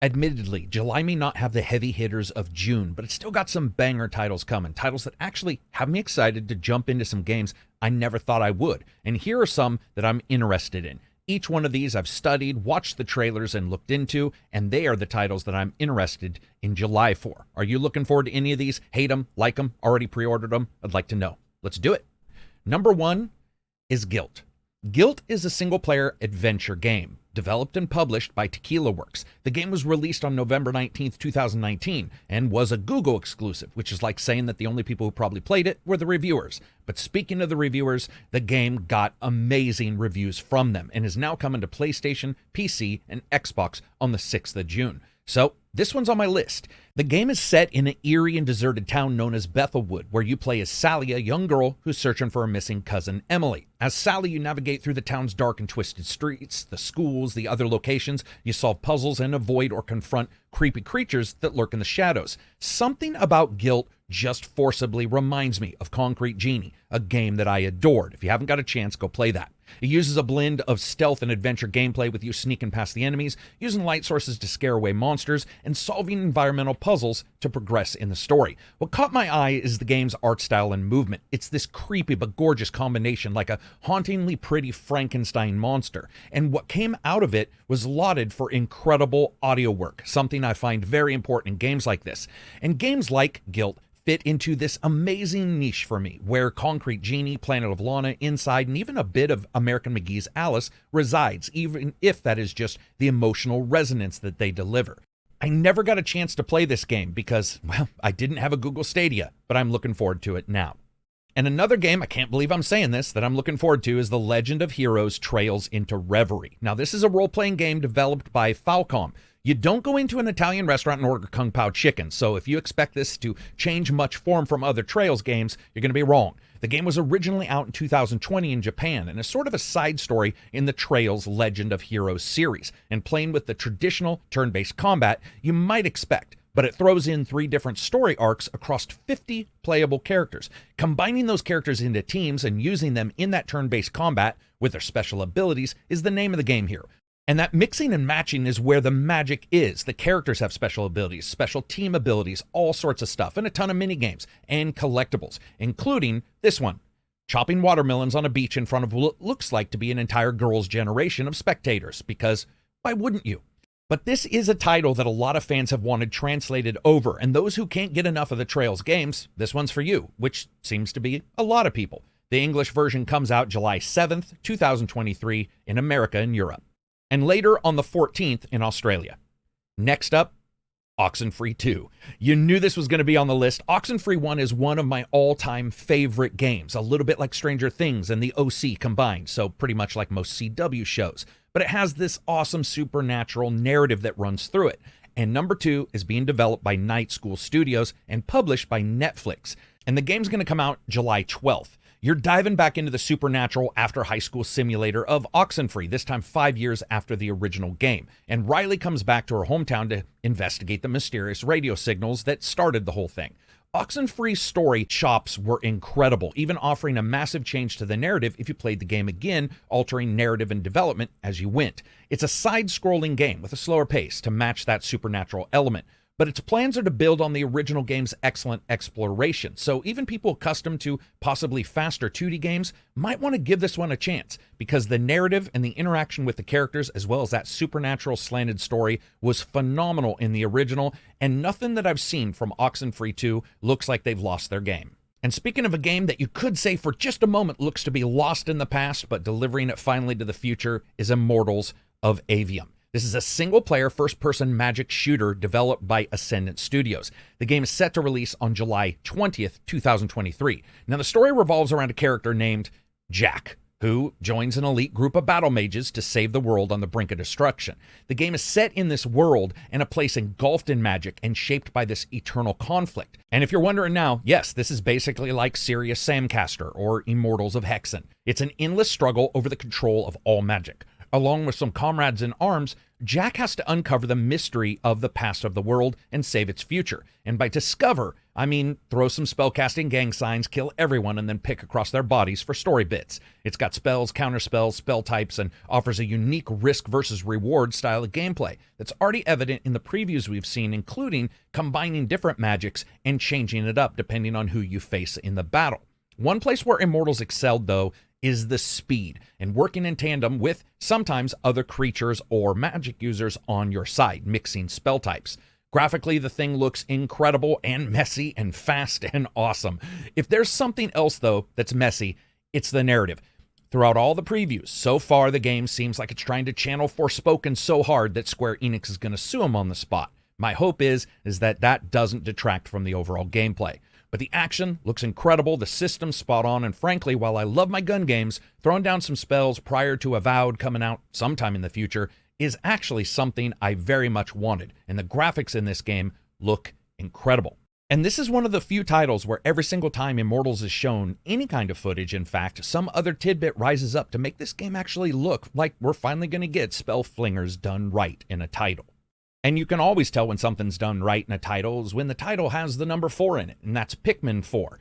admittedly, July may not have the heavy hitters of June, but it's still got some banger titles coming, titles that actually have me excited to jump into some games I never thought I would. And here are some that I'm interested in. Each one of these I've studied, watched the trailers, and looked into, and they are the titles that I'm interested in July for. Are you looking forward to any of these? Hate them? Like them? Already pre-ordered them? I'd like to know. Let's do it. Number 1 is Guilt. Guilt is a single-player adventure game, developed and published by Tequila Works. The game was released on November 19th, 2019, and was a Google exclusive, which is like saying that the only people who probably played it were the reviewers. But speaking of the reviewers, the game got amazing reviews from them, and is now coming to PlayStation, PC, and Xbox on the 6th of June. So, this one's on my list. The game is set in an eerie and deserted town known as Bethelwood, where you play as Sally, a young girl who's searching for her missing cousin Emily. As Sally, you navigate through the town's dark and twisted streets, the schools, the other locations. You solve puzzles and avoid or confront creepy creatures that lurk in the shadows. Something about Guilt just forcibly reminds me of Concrete Genie, a game that I adored. If you haven't got a chance, go play that. It uses a blend of stealth and adventure gameplay with you sneaking past the enemies, using light sources to scare away monsters, and solving environmental puzzles to progress in the story. What caught my eye is the game's art style and movement. It's this creepy but gorgeous combination, like a hauntingly pretty Frankenstein monster. And what came out of it was lauded for incredible audio work, something I find very important in games like this. And games like Guilt fit into this amazing niche for me, where Concrete Genie, Planet of Lana, Inside, and even a bit of American McGee's Alice resides, even if that is just the emotional resonance that they deliver. I never got a chance to play this game because, well, I didn't have a Google Stadia, but I'm looking forward to it now. And another game, I can't believe I'm saying this, that I'm looking forward to is The Legend of Heroes Trails into Reverie. Now, this is a role-playing game developed by Falcom. You don't go into an Italian restaurant and order Kung Pao chicken, so if you expect this to change much form from other Trails games, you're going to be wrong. The game was originally out in 2020 in Japan and is sort of a side story in the Trails Legend of Heroes series, and playing with the traditional turn-based combat you might expect. But it throws in 3 different story arcs across 50 playable characters. Combining those characters into teams and using them in that turn-based combat with their special abilities is the name of the game here. And that mixing and matching is where the magic is. The characters have special abilities, special team abilities, all sorts of stuff, and a ton of minigames and collectibles, including this one, chopping watermelons on a beach in front of what looks like to be an entire girls' generation of spectators, because why wouldn't you? But this is a title that a lot of fans have wanted translated over, and those who can't get enough of the Trails games, this one's for you, which seems to be a lot of people. The English version comes out July 7th, 2023 in America and Europe, and later on the 14th in Australia. Next up, Oxenfree 2. You knew this was going to be on the list. Oxenfree 1 is one of my all-time favorite games, a little bit like Stranger Things and the OC combined, so pretty much like most CW shows. But it has this awesome supernatural narrative that runs through it. And number 2 is being developed by Night School Studios and published by Netflix. And the game's going to come out July 12th. You're diving back into the supernatural after high school simulator of Oxenfree, this time 5 years after the original game. And Riley comes back to her hometown to investigate the mysterious radio signals that started the whole thing. Oxenfree's story chops were incredible, even offering a massive change to the narrative if you played the game again, altering narrative and development as you went. It's a side-scrolling game with a slower pace to match that supernatural element. But its plans are to build on the original game's excellent exploration, so even people accustomed to possibly faster 2D games might want to give this one a chance, because the narrative and the interaction with the characters, as well as that supernatural slanted story, was phenomenal in the original, and nothing that I've seen from Oxenfree 2 looks like they've lost their game. And speaking of a game that you could say for just a moment looks to be lost in the past, but delivering it finally to the future, is Immortals of Avium. This is a single-player, first-person magic shooter developed by Ascendant Studios. The game is set to release on July 20th, 2023. Now, the story revolves around a character named Jack, who joins an elite group of battle mages to save the world on the brink of destruction. The game is set in this world and a place engulfed in magic and shaped by this eternal conflict. And if you're wondering now, yes, this is basically like Sirius Samcaster or Immortals of Hexen. It's an endless struggle over the control of all magic. Along with some comrades in arms, Jack has to uncover the mystery of the past of the world and save its future. And by discover, I mean throw some spellcasting gang signs, kill everyone, and then pick across their bodies for story bits. It's got spells, counterspells, spell types, and offers a unique risk versus reward style of gameplay that's already evident in the previews we've seen, including combining different magics and changing it up depending on who you face in the battle. One place where Immortals excelled, though, is the speed and working in tandem with sometimes other creatures or magic users on your side, mixing spell types. Graphically, the thing looks incredible and messy and fast and awesome. If there's something else, though, that's messy, it's the narrative. Throughout all the previews, so far the game seems like it's trying to channel Forspoken so hard that Square Enix is going to sue them on the spot. My hope is that doesn't detract from the overall gameplay. But the action looks incredible, the system's spot on, and frankly, while I love my gun games, throwing down some spells prior to Avowed coming out sometime in the future is actually something I very much wanted, and the graphics in this game look incredible. And this is one of the few titles where every single time Immortals is shown any kind of footage, in fact, some other tidbit rises up to make this game actually look like we're finally going to get spell flingers done right in a title. And you can always tell when something's done right in a title is when the title has the number 4 in it, and that's Pikmin 4.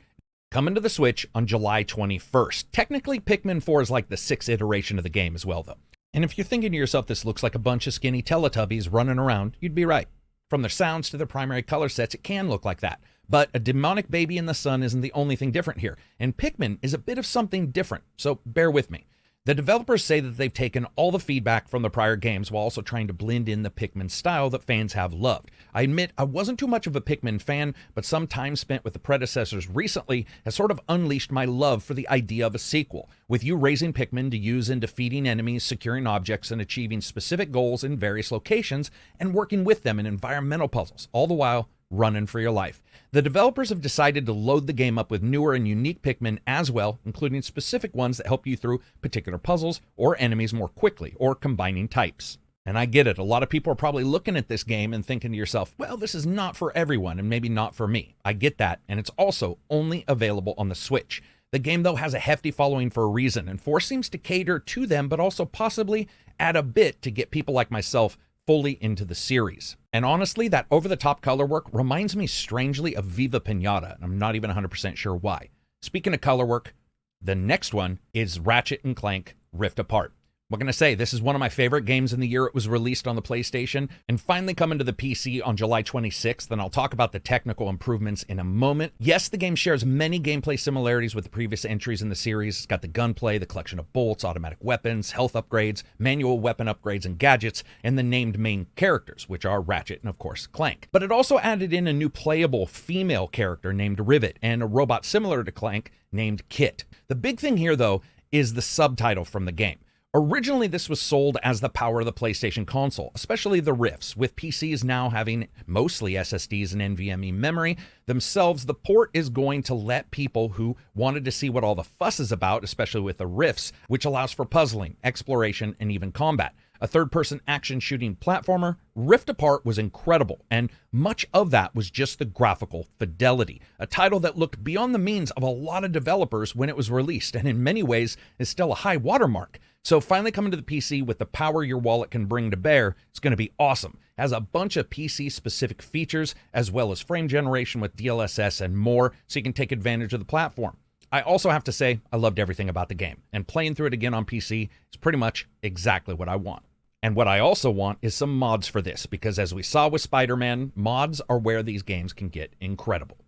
Coming to the Switch on July 21st. Technically, Pikmin 4 is like the 6th iteration of the game as well, though. And if you're thinking to yourself this looks like a bunch of skinny Teletubbies running around, you'd be right. From their sounds to their primary color sets, it can look like that. But a demonic baby in the sun isn't the only thing different here, and Pikmin is a bit of something different, so bear with me. The developers say that they've taken all the feedback from the prior games while also trying to blend in the Pikmin style that fans have loved. I admit I wasn't too much of a Pikmin fan, but some time spent with the predecessors recently has sort of unleashed my love for the idea of a sequel, with you raising Pikmin to use in defeating enemies, securing objects, and achieving specific goals in various locations, and working with them in environmental puzzles, all the while running for your life. The developers have decided to load the game up with newer and unique Pikmin as well, including specific ones that help you through particular puzzles or enemies more quickly, or combining types. And I get it, a lot of people are probably looking at this game and thinking to yourself, well, this is not for everyone and maybe not for me. I get that, and it's also only available on the Switch. The game, though, has a hefty following for a reason, and 4 seems to cater to them, but also possibly add a bit to get people like myself fully into the series. And honestly, that over-the-top color work reminds me strangely of Viva Pinata, and I'm not even 100% sure why. Speaking of color work, the next one is Ratchet & Clank Rift Apart. What can I say? This is one of my favorite games in the year it was released on the PlayStation, and finally coming to the PC on July 26th, and I'll talk about the technical improvements in a moment. Yes, the game shares many gameplay similarities with the previous entries in the series. It's got the gunplay, the collection of bolts, automatic weapons, health upgrades, manual weapon upgrades and gadgets, and the named main characters, which are Ratchet and, of course, Clank. But it also added in a new playable female character named Rivet, and a robot similar to Clank named Kit. The big thing here, though, is the subtitle from the game. Originally, this was sold as the power of the PlayStation console, especially the Rifts, with PCs now having mostly SSDs and NVMe memory themselves. The port is going to let people who wanted to see what all the fuss is about, especially with the Rifts, which allows for puzzling, exploration, and even combat. A third-person action shooting platformer, Rift Apart was incredible, and much of that was just the graphical fidelity. A title that looked beyond the means of a lot of developers when it was released, and in many ways is still a high watermark. So finally coming to the PC with the power your wallet can bring to bear, it's going to be awesome. It has a bunch of PC-specific features, as well as frame generation with DLSS and more, so you can take advantage of the platform. I also have to say, I loved everything about the game, and playing through it again on PC is pretty much exactly what I want. And what I also want is some mods for this, because as we saw with Spider-Man, mods are where these games can get incredible.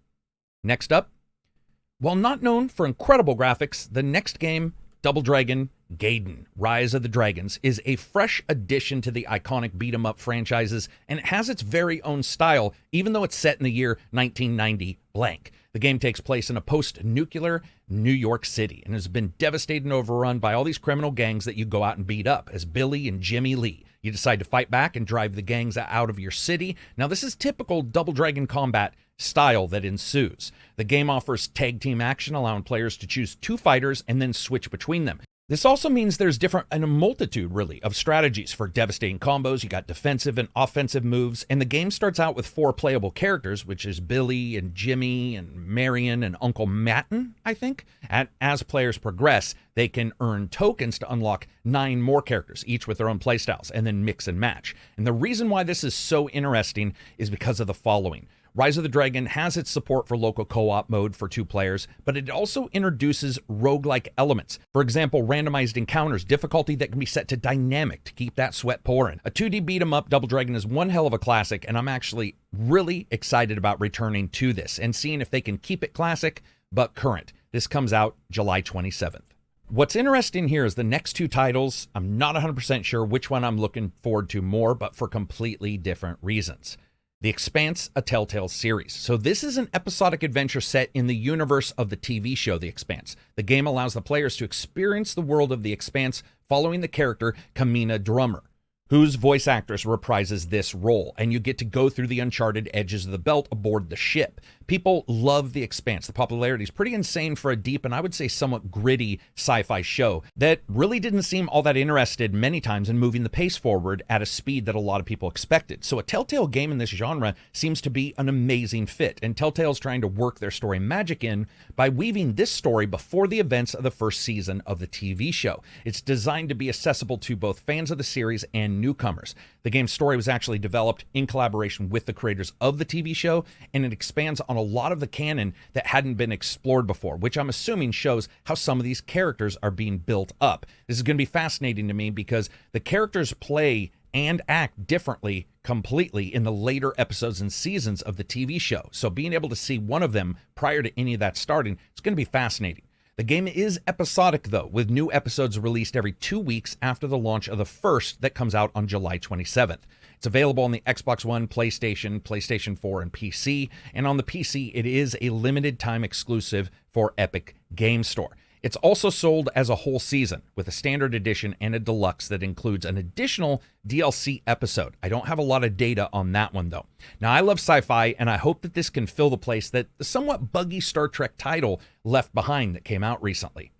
Next up, while not known for incredible graphics, the next game, Double Dragon Gaiden, Rise of the Dragons, is a fresh addition to the iconic beat-em-up franchises, and it has its very own style, even though it's set in the year 1990 blank. The game takes place in a post-nuclear New York City and has been devastated and overrun by all these criminal gangs that you go out and beat up as Billy and Jimmy Lee. You decide to fight back and drive the gangs out of your city. Now, this is typical Double Dragon combat style that ensues. The game offers tag team action, allowing players to choose 2 fighters and then switch between them. This also means there's a multitude, really, of strategies for devastating combos. You got defensive and offensive moves, and the game starts out with 4 playable characters, which is Billy and Jimmy and Marion and Uncle Matten, I think. And as players progress, they can earn tokens to unlock 9 more characters, each with their own playstyles, and then mix and match. And the reason why this is so interesting is because of the following. Rise of the Dragon has its support for local co-op mode for 2 players, but it also introduces roguelike elements. For example, randomized encounters, difficulty that can be set to dynamic to keep that sweat pouring. A 2D beat-em-up, Double Dragon is one hell of a classic, and I'm actually really excited about returning to this and seeing if they can keep it classic but current. This comes out July 27th. What's interesting here is the next 2 titles. I'm not 100% sure which one I'm looking forward to more, but for completely different reasons. The Expanse, a Telltale series. So this is an episodic adventure set in the universe of the TV show The Expanse. The game allows the players to experience the world of The Expanse following the character Kamina Drummer, whose voice actress reprises this role, and you get to go through the uncharted edges of the belt aboard the ship. People love The Expanse. The popularity is pretty insane for a deep and I would say somewhat gritty sci-fi show that really didn't seem all that interested many times in moving the pace forward at a speed that a lot of people expected. So a Telltale game in this genre seems to be an amazing fit, and Telltale's trying to work their story magic in by weaving this story before the events of the first season of the TV show. It's designed to be accessible to both fans of the series and newcomers. The game's story was actually developed in collaboration with the creators of the TV show, and it expands on a lot of the canon that hadn't been explored before, which I'm assuming shows how some of these characters are being built up. This is going to be fascinating to me because the characters play and act differently completely in the later episodes and seasons of the TV show. So being able to see one of them prior to any of that starting, it's going to be fascinating. The game is episodic, though, with new episodes released every 2 weeks after the launch of the first that comes out on July 27th. It's available on the Xbox One, PlayStation, PlayStation 4, and PC. And on the PC, it is a limited time exclusive for Epic Game Store. It's also sold as a whole season with a standard edition and a deluxe that includes an additional DLC episode. I don't have a lot of data on that one, though. Now, I love sci-fi, and I hope that this can fill the place that the somewhat buggy Star Trek title Left Behind that came out recently.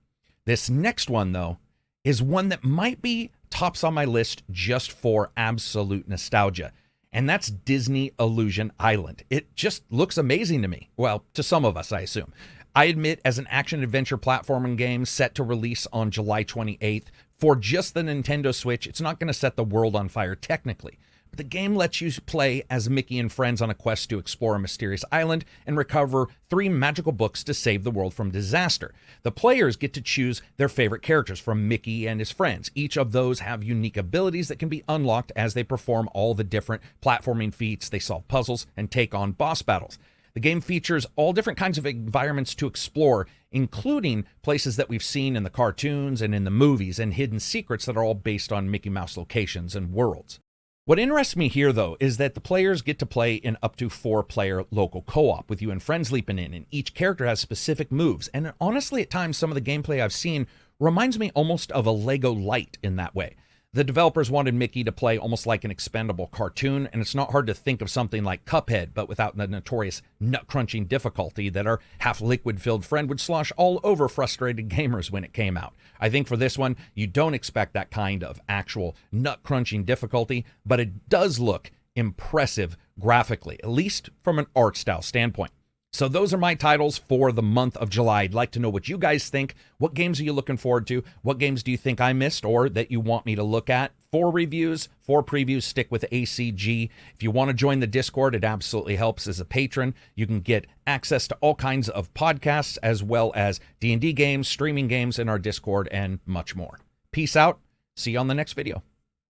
This next one, though, is one that might be tops on my list just for absolute nostalgia, and that's Disney Illusion Island. It just looks amazing to me. Well, to some of us, I assume. I admit, as an action-adventure platforming game set to release on July 28th, for just the Nintendo Switch, it's not going to set the world on fire technically. But the game lets you play as Mickey and friends on a quest to explore a mysterious island and recover 3 magical books to save the world from disaster. The players get to choose their favorite characters from Mickey and his friends. Each of those have unique abilities that can be unlocked as they perform all the different platforming feats, they solve puzzles, and take on boss battles. The game features all different kinds of environments to explore, including places that we've seen in the cartoons and in the movies, and hidden secrets that are all based on Mickey Mouse locations and worlds. What interests me here, though, is that the players get to play in up to 4-player local co-op with you and friends leaping in, and each character has specific moves. And honestly, at times, some of the gameplay I've seen reminds me almost of a Lego Light in that way. The developers wanted Mickey to play almost like an expendable cartoon, and it's not hard to think of something like Cuphead, but without the notorious nut-crunching difficulty that our half-liquid-filled friend would slosh all over frustrated gamers when it came out. I think for this one, you don't expect that kind of actual nut-crunching difficulty, but it does look impressive graphically, at least from an art style standpoint. So those are my titles for the month of July. I'd like to know what you guys think. What games are you looking forward to? What games do you think I missed or that you want me to look at? 4 reviews, 4 previews, stick with ACG. If you want to join the Discord, it absolutely helps as a patron. You can get access to all kinds of podcasts as well as D&D games, streaming games in our Discord, and much more. Peace out. See you on the next video.